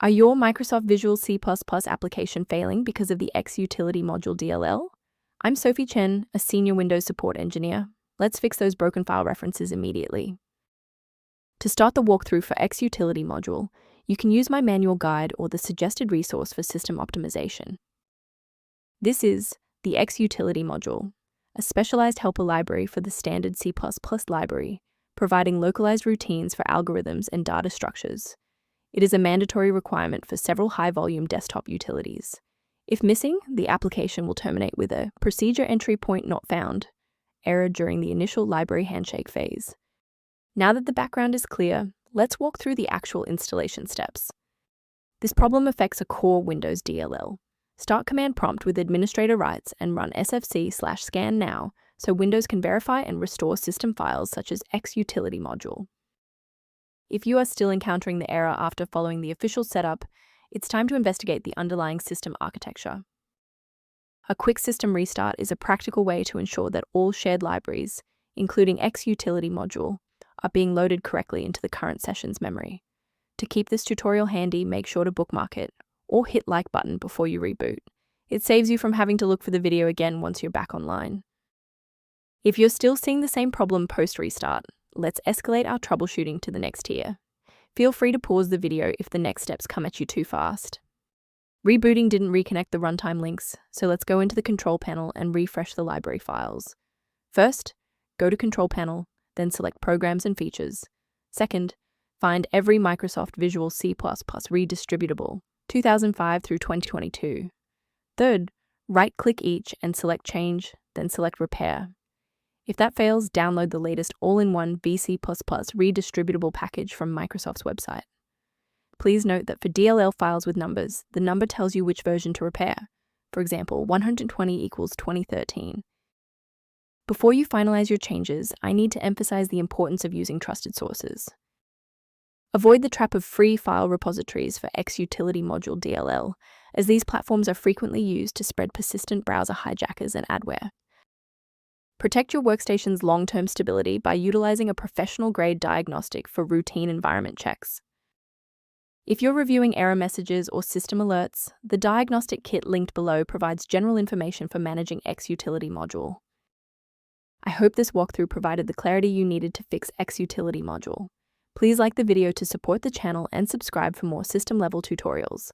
Are your Microsoft Visual C++ application failing because of the Xutility module DLL? I'm Sophie Chen, a senior Windows support engineer. Let's fix those broken file references immediately. To start the walkthrough for Xutility module, you can use my manual guide or the suggested resource for system optimization. This is the Xutility module, a specialized helper library for the standard C++ library, providing localized routines for algorithms and data structures. It is a mandatory requirement for several high-volume desktop utilities. If missing, the application will terminate with a procedure entry point not found error during the initial library handshake phase. Now that the background is clear, let's walk through the actual installation steps. This problem affects a core Windows DLL. Start command prompt with administrator rights and run sfc/scan now so Windows can verify and restore system files such as Xutility module. If you are still encountering the error after following the official setup, it's time to investigate the underlying system architecture. A quick system restart is a practical way to ensure that all shared libraries, including Xutility module, are being loaded correctly into the current session's memory. To keep this tutorial handy, make sure to bookmark it or hit like button before you reboot. It saves you from having to look for the video again once you're back online. If you're still seeing the same problem post-restart, let's escalate our troubleshooting to the next tier. Feel free to pause the video if the next steps come at you too fast. Rebooting didn't reconnect the runtime links, so let's go into the control panel and refresh the library files. First, go to Control Panel, then select Programs and Features. Second, find every Microsoft Visual C++ redistributable, 2005 through 2022. Third, right-click each and select Change, then select Repair. If that fails, download the latest all-in-one VC++ redistributable package from Microsoft's website. Please note that for DLL files with numbers, the number tells you which version to repair. For example, 120 equals 2013. Before you finalize your changes, I need to emphasize the importance of using trusted sources. Avoid the trap of free file repositories for Xutility module DLL, as these platforms are frequently used to spread persistent browser hijackers and adware. Protect your workstation's long-term stability by utilizing a professional-grade diagnostic for routine environment checks. If you're reviewing error messages or system alerts, the diagnostic kit linked below provides general information for managing Xutility module. I hope this walkthrough provided the clarity you needed to fix Xutility module. Please like the video to support the channel and subscribe for more system-level tutorials.